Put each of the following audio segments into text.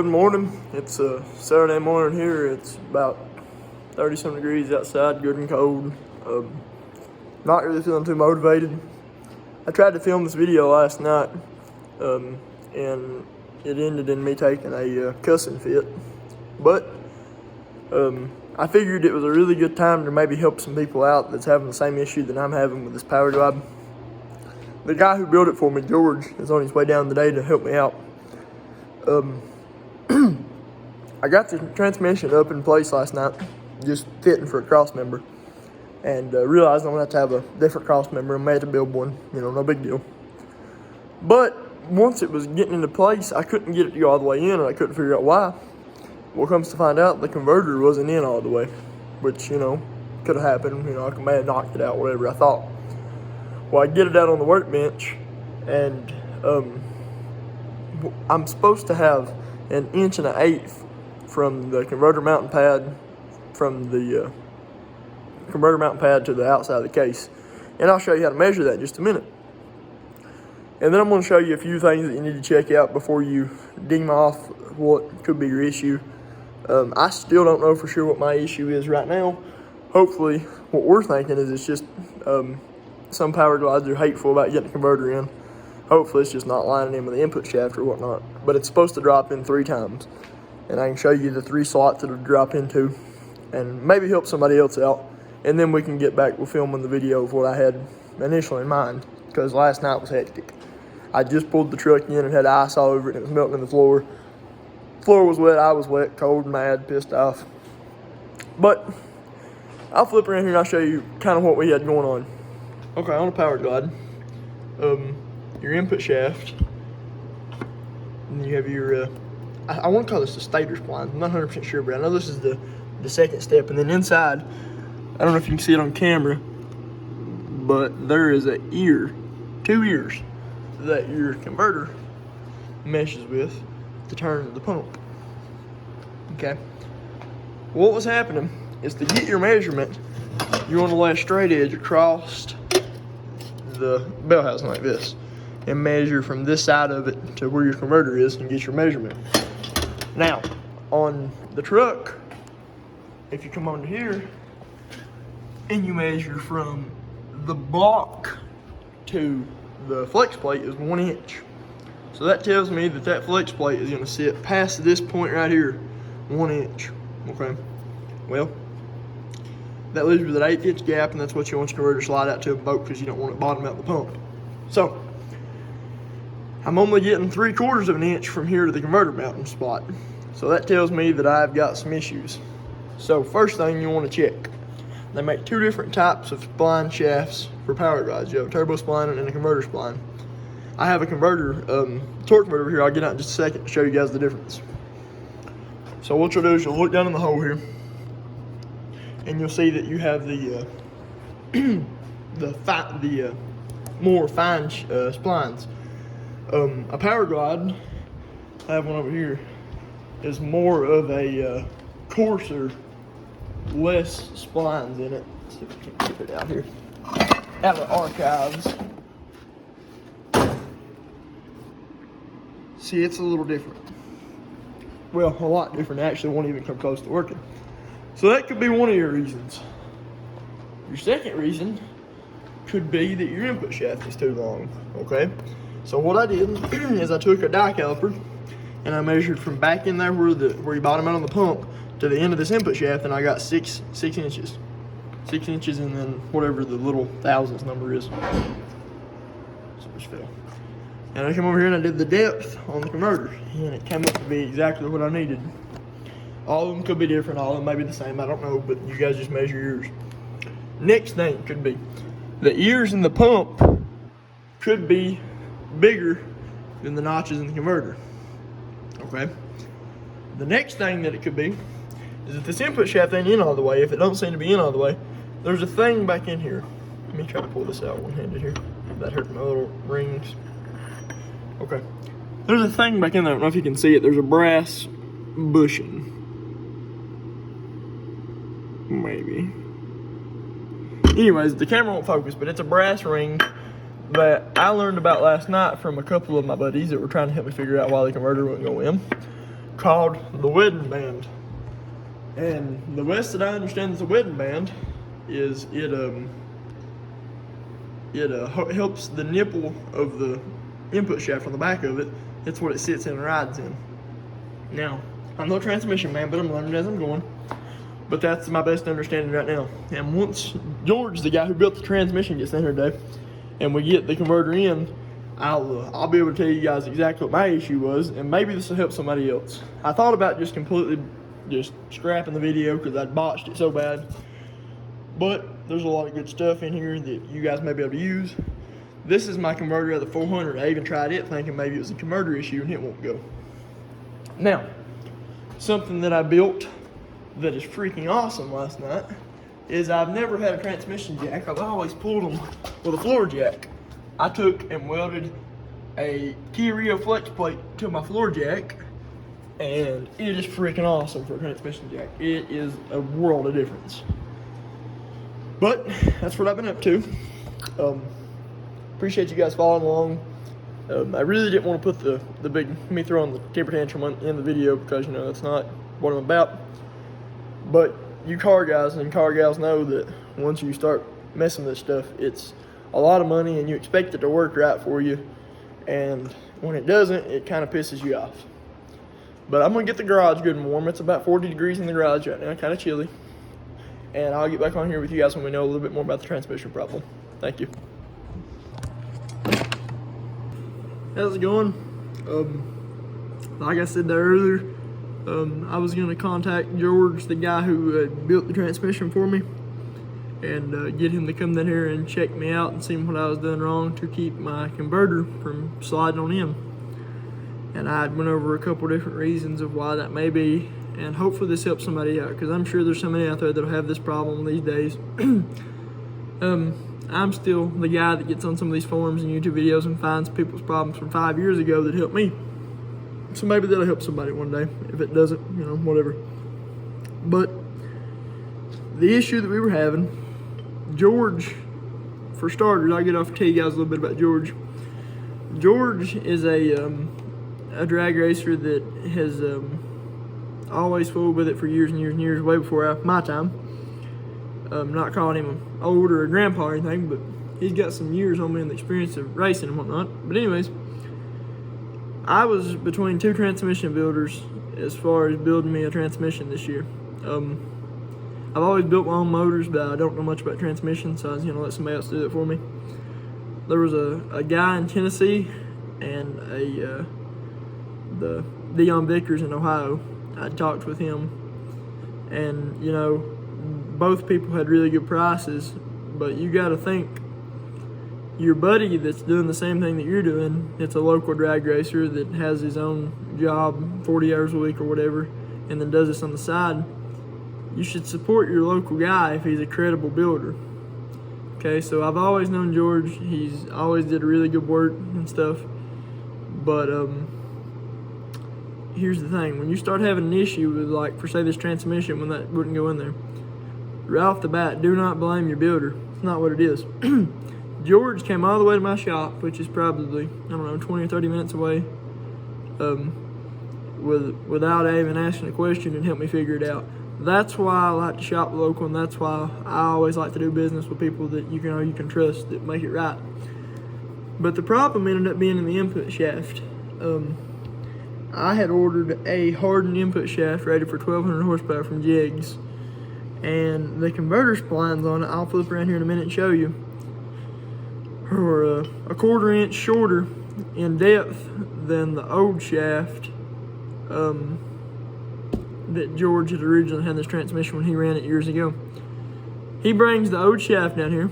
morning. It's a Saturday morning here. It's about 30-some degrees outside, good and cold. Not really feeling too motivated. I tried to film this video last night, and it ended in me taking a cussing fit. But I figured it was a really good time to maybe help some people out that's having the same issue that I'm having with this power glide. The guy who built it for me, George, is on his way down today to help me out. I got the transmission up in place last night, just fitting for a cross member, and realized I'm gonna have to have a different cross member and had to build one. You know, no big deal. But once it was getting into place, I couldn't get it to go all the way in, and I couldn't figure out why. Well, comes to find out, the converter wasn't in all the way, which, you know, could have happened. You know, I may have knocked it out, whatever I thought. Well, I get it out on the workbench, and I'm supposed to have 1 1/8 inches from the converter mounting pad, to the outside of the case. And I'll show you how to measure that in just a minute. And then I'm going to show you a few things that you need to check out before you deem off what could be your issue. I still don't know for sure what my issue is right now. Hopefully, what we're thinking is it's just some power glides are hateful about getting a converter in. Hopefully it's just not lining in with the input shaft or whatnot. But it's supposed to drop in 3 times. And I can show you the 3 slots it'll drop into and maybe help somebody else out. And then we can get back with filming the video of what I had initially in mind, because last night was hectic. I just pulled the truck in and had ice all over it, and it was melting in the floor. Floor was wet, I was wet, cold, mad, pissed off. But I'll flip around here and I'll show you kind of what we had going on. Okay, on a power glide, your input shaft, and you have your, I want to call this the stator spline. I'm not 100% sure, but I know this is the second step. And then inside, I don't know if you can see it on camera, but there is a ear, 2 ears, that your converter meshes with to turn the pump. Okay. What was happening is, to get your measurement, you want to lay a straight edge across the bell housing like this and measure from this side of it to where your converter is and get your measurement. Now, on the truck, if you come onto here and you measure from the block to the flex plate is 1 inch. So that tells me that that flex plate is going to sit past this point right here, 1 inch. Okay. Well, that leaves you with an 1/8 inch gap, and that's what you want your converter to slide out to a boat, because you don't want it bottom out the pump. So I'm only getting 3/4 of an inch from here to the converter mounting spot. So that tells me that I've got some issues. So first thing you want to check, they make 2 different types of spline shafts for power glides. You have a turbo spline and a converter spline. I have a converter, torque converter over here. I'll get out in just a second to show you guys the difference. So what you'll do is you'll look down in the hole here, and you'll see that you have the more fine splines. A power glide, I have one over here, is more of a coarser, less splines in it. Let's see if we can get it out here. Out of the archives. See, it's a little different. Well, a lot different. Actually, won't even come close to working. So that could be one of your reasons. Your second reason could be that your input shaft is too long. Okay. So what I did is I took a die caliper and I measured from back in there where you bottom out on the pump to the end of this input shaft, and I got 6 inches. 6 inches, and then whatever the little thousandths number is. So it fell. And I came over here and I did the depth on the converter, and it came up to be exactly what I needed. All of them could be different, all of them may be the same, I don't know, but you guys just measure yours. Next thing could be, the ears in the pump could be bigger than the notches in the converter. Okay. The next thing that it could be is if this input shaft ain't in all the way, if it don't seem to be in all the way, there's a thing back in here. Let me try to pull this out one-handed here. That hurt my little rings. Okay. There's a thing back in there, I don't know if you can see it. There's a brass bushing. Maybe. Anyways, the camera won't focus, but it's a brass ring that I learned about last night from a couple of my buddies that were trying to help me figure out why the converter wouldn't go in. called the wedding band. And the best that I understand is the wedding band is it helps the nipple of the input shaft on the back of it. It's what it sits in and rides in. Now, I'm no transmission man, but I'm learning as I'm going. But that's my best understanding right now. And once George, the guy who built the transmission, gets in here today, and we get the converter in, I'll be able to tell you guys exactly what my issue was, and maybe this will help somebody else. I thought about just completely scrapping the video because I'd botched it so bad. But there's a lot of good stuff in here that you guys may be able to use. This is my converter of the 400. I even tried it thinking maybe it was a converter issue and it won't go. Now, something that I built that is freaking awesome last night is I've never had a transmission jack. I've always pulled them with a floor jack. I took and welded a Kia Rio flex plate to my floor jack, and it is freaking awesome for a transmission jack. It is a world of difference. But that's what I've been up to. Appreciate you guys following along. I really didn't want to put the big me throwing the temper tantrum in the video because, you know, that's not what I'm about. But you car guys and car gals know that once you start messing with this stuff, it's a lot of money and you expect it to work right for you. And when it doesn't, it kind of pisses you off. But I'm going to get the garage good and warm. It's about 40 degrees in the garage right now, kind of chilly. And I'll get back on here with you guys when we know a little bit more about the transmission problem. Thank you. How's it going? Like I said there earlier, I was going to contact George, the guy who built the transmission for me, and get him to come down here and check me out and see what I was doing wrong to keep my converter from sliding on in. And I went over a couple different reasons of why that may be, and hopefully this helps somebody out, because I'm sure there's somebody out there that'll have this problem these days. I'm still the guy that gets on some of these forums and YouTube videos and finds people's problems from 5 years ago that helped me. So maybe that'll help somebody one day. If it doesn't, you know, whatever. But the issue that we were having, George, for starters, I'll get off and tell you guys a little bit about George. George is a drag racer that has always fooled with it for years and years and years, way before my time. I'm not calling him old or a grandpa or anything, but he's got some years on me in the experience of racing and whatnot. But anyways, I was between two transmission builders as far as building me a transmission this year. I've always built my own motors, but I don't know much about transmissions, so I was going to let somebody else do it for me. There was a guy in Tennessee and the Dion Vickers in Ohio. I talked with him, and you know, both people had really good prices, but you got to think, your buddy that's doing the same thing that you're doing, it's a local drag racer that has his own job 40 hours a week or whatever, and then does this on the side. You should support your local guy if he's a credible builder. Okay, so I've always known George. He's always did really good work and stuff, but here's the thing. When you start having an issue with, like, for say this transmission, when that wouldn't go in there, right off the bat, do not blame your builder. It's not what it is. George came all the way to my shop, which is probably, I don't know, 20 or 30 minutes away, without even asking a question, and helped me figure it out. That's why I like to shop local, and that's why I always like to do business with people that you can trust, that make it right. But the problem ended up being in the input shaft. I had ordered a hardened input shaft rated for 1200 horsepower from Jegs, and the converter splines on it, I'll flip around here in a minute and show you, are a quarter inch shorter in depth than the old shaft that George had originally had this transmission when he ran it years ago. He brings the old shaft down here,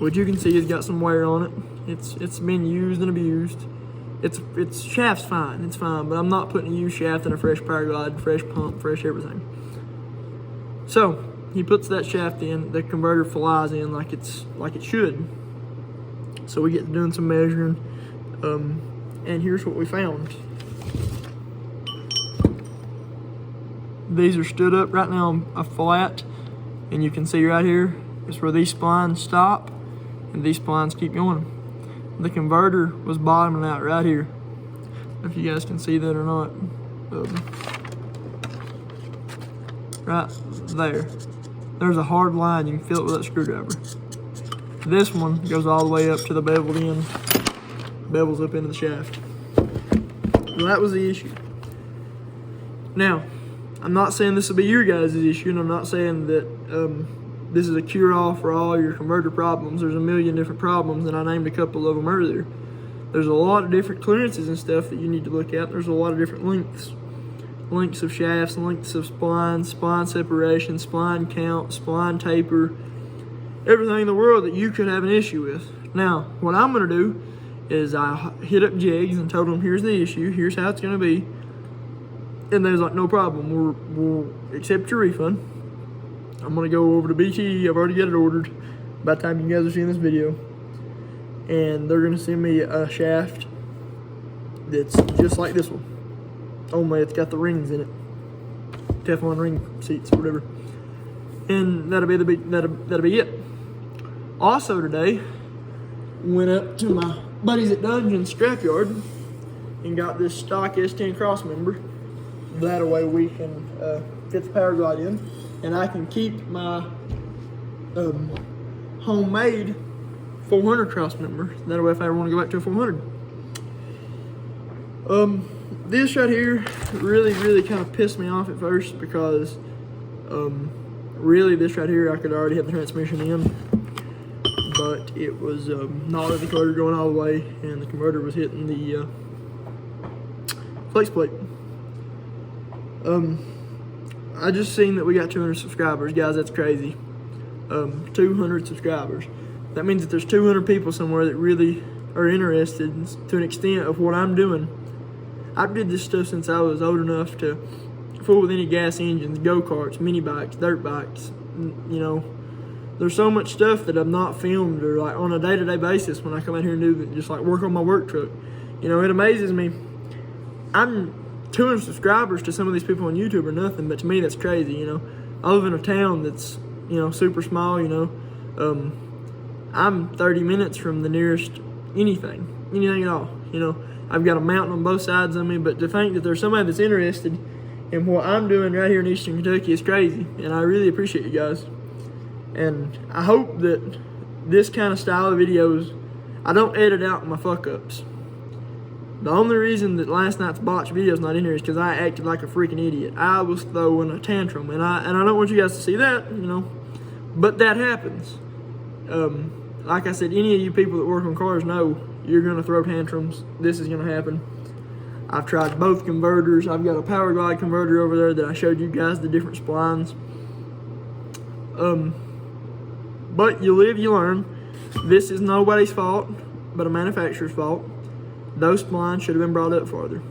which you can see has got some wear on it. It's been used and abused. Its shaft's fine, it's fine, but I'm not putting a used shaft in a fresh power glide, fresh pump, fresh everything. So he puts that shaft in, the converter flies in like it should. So we get to doing some measuring, and here's what we found. These are stood up right now on a flat, and you can see right here is where these splines stop, and these splines keep going. The converter was bottoming out right here, if you guys can see that or not. right there. There's a hard line, you can feel it with that screwdriver. This one goes all the way up to the beveled end, bevels up into the shaft. So that was the issue. Now, I'm not saying this will be your guys' issue, and I'm not saying that this is a cure-all for all your converter problems. There's a million different problems, and I named a couple of them earlier. There's a lot of different clearances and stuff that you need to look at. There's a lot of different lengths of shafts, lengths of splines, spline separation, spline count, spline taper, everything in the world that you could have an issue with. Now, what I'm going to do is I hit up Jigs and told them, here's the issue, here's how it's going to be. And they was like, no problem, we'll accept your refund. I'm going to go over to BT, I've already got it ordered by the time you guys are seeing this video. And they're going to send me a shaft that's just like this one. Only it's got the rings in it. Teflon ring seats, whatever. And that'll be it. Also today, went up to my buddies at Dungeon Scrapyard and got this stock S10 cross member. That way we can fit the power glide in, and I can keep my homemade 400 cross member. That way if I ever want to go back to a 400. This right here really kind of pissed me off at first because really this right here I could already have the transmission in, but it was not letting the converter going all the way, and the converter was hitting the flex plate. I just seen that we got 200 subscribers. Guys, that's crazy. 200 subscribers. That means that there's 200 people somewhere that really are interested to an extent of what I'm doing. I did this stuff since I was old enough to fool with any gas engines, go-karts, mini bikes, dirt bikes. You know, there's so much stuff that I've not filmed or like on a day-to-day basis when I come out here and do just like work on my work truck. You know, it amazes me. I'm 200 subscribers to some of these people on YouTube are nothing, but to me that's crazy. You know, I live in a town that's, you know, super small. You know, I'm 30 minutes from the nearest anything at all. You know, I've got a mountain on both sides of me, but to think that there's somebody that's interested in what I'm doing right here in Eastern Kentucky is crazy, and I really appreciate you guys. And I hope that this kind of style of videos, I don't edit out my fuck-ups. The only reason that last night's botched video is not in here is because I acted like a freaking idiot. I was throwing a tantrum, and I don't want you guys to see that, you know, but that happens. Like I said, any of you people that work on cars know you're going to throw tantrums. This is going to happen. I've tried both converters. I've got a power glide converter over there that I showed you guys the different splines. But you live, you learn. This is nobody's fault but a manufacturer's fault. Those splines should have been brought up farther.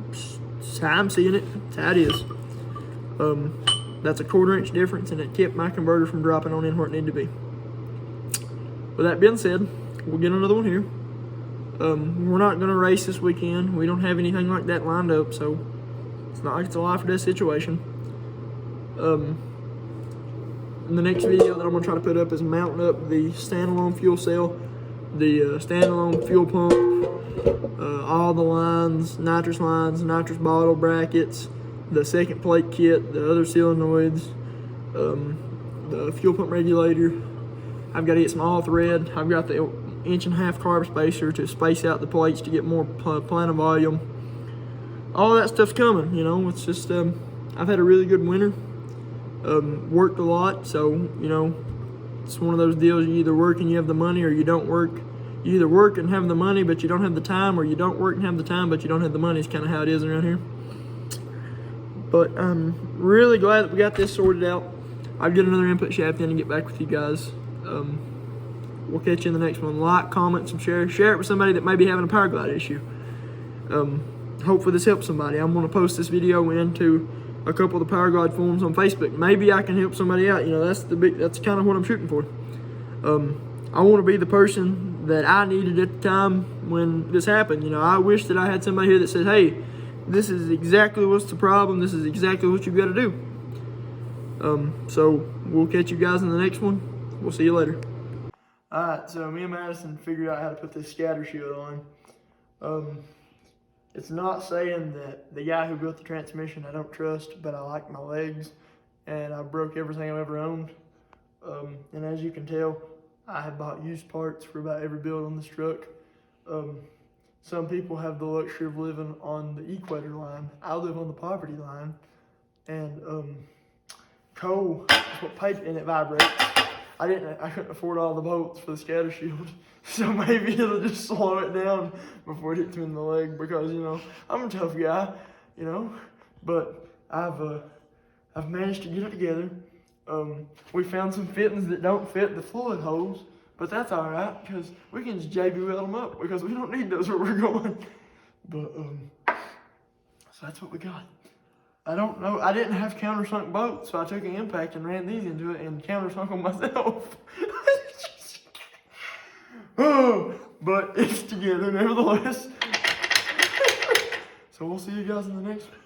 That's how I'm seeing it. That's how it is. That's a 1/4 inch difference, and it kept my converter from dropping on in where it needed to be. With that being said, we'll get another one here. We're not going to race this weekend. We don't have anything like that lined up, so it's not like it's a life or death situation. In the next video that I'm going to try to put up is mounting up the standalone fuel cell, the standalone fuel pump, all the lines, nitrous bottle brackets, the second plate kit, the other solenoids, the fuel pump regulator. I've got to get some all thread. I've got the 1.5 inch carb spacer to space out the plates to get more plantar volume. All that stuff's coming, you know. It's just I've had a really good winter. Worked a lot, so you know, it's one of those deals. You either work and you have the money, or you don't work. You either work and have the money, but you don't have the time, or you don't work and have the time, but you don't have the money. It's kind of how it is around here. But I'm really glad that we got this sorted out. I'll get another input shaft in and get back with you guys. We'll catch you in the next one. Like, comment, and share it with somebody that may be having a power glide issue. Hopefully this helps somebody. I'm going to post this video into a couple of the power glide forums on Facebook. Maybe I can help somebody out. You know, that's kind of what I'm shooting for. I want to be the person that I needed at the time when this happened. You know, I wish that I had somebody here that said, hey, this is exactly what's the problem. This is exactly what you've got to do. So we'll catch you guys in the next one. We'll see you later. Alright, so me and Madison figured out how to put this scatter shield on. It's not saying that the guy who built the transmission I don't trust, but I like my legs, and I broke everything I've ever owned. And as you can tell, I have bought used parts for about every build on this truck. Some people have the luxury of living on the equator line. I live on the poverty line, and coal is what paid, and it vibrates. I couldn't afford all the bolts for the scatter shield, so maybe it'll just slow it down before it hits me in the leg, because, you know, I'm a tough guy, you know, but I've managed to get it together. We found some fittings that don't fit the fluid holes, but that's all right, because we can just JB weld them up, because we don't need those where we're going. But so that's what we got. I don't know. I didn't have countersunk bolts, so I took an impact and ran these into it and countersunk them myself. Oh, but it's together nevertheless. So we'll see you guys in the next one.